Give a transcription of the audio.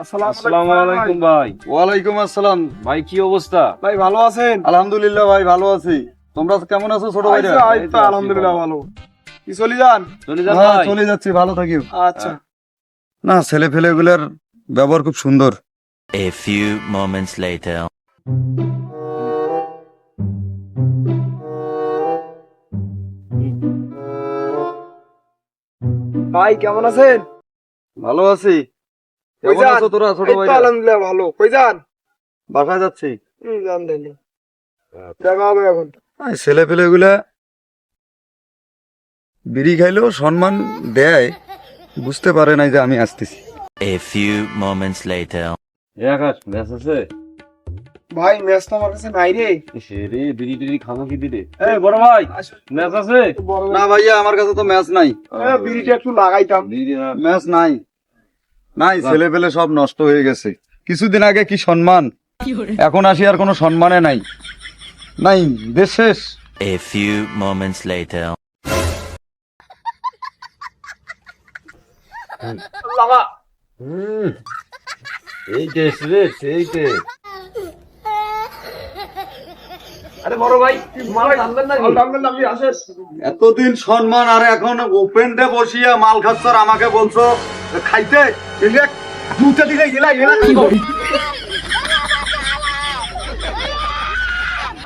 আসসালামু আলাইকুম ভাই। ওয়ালাইকুম আসসালাম। ভাই কি অবস্থা? ভাই ভালো আছেন? আলহামদুলিল্লাহ ভাই ভালো আছি। তোমরা কেমন আছো ছোট ভাইরা? এই তো আলহামদুলিল্লাহ ভালো। কি চলে যান? চলে যান হ্যাঁ ভাই। চলে যাচ্ছি, ভালো থাকিও। আচ্ছা। না ছেলে ফেলে গুলার ব্যবহার খুব সুন্দর। A few moments later. ভাই কেমন আছেন? ভালো আছি। কই কেমন যান? আছো তোরা ছোট এই তো ভাইরা? আলহামদুলিল্লাহ ভালো। কই যান? বাসায় যাচ্ছি। যান দেন। দেখা হবে এখন। ছেলে ফেলে গুলা বিড়ি খাইলেও সম্মান দেয়, বুঝতে পারে নাই যে আমি আসতেছি। A few moments later. A Akash match আছে? ভাই ম্যাচ তো আমার কাছে নাই রে। সেরে বিড়ি টিড়ি খামো কি দিলে? এই বড় ভাই ম্যাচ আছে? না ভাইয়া আমার কাছে তো ম্যাচ নাই। বিড়িটা একটু লাগাইতাম। ম্যাচ নাই, নাই ছেলে ফেলে সব নষ্ট হয়ে গেছে। কিছুদিন আগে কি সম্মান, এখন আসি আর কোনো সম্মানে নাই। নাই, দেশ শেষ। A few moments later. লাগা। এই টেস্ট রে সেই টেস্ট। আরে বড় ভাই মাল টানবেন না? আলহামদুলিল্লাহ আপনি আসেন। এতদিন সম্মান আর এখন ওপেন ডে বসিয়া মাল খাচ্ছ আর আমাকে বলছো খাইতে, দুটা দিকে গেলা কি করি?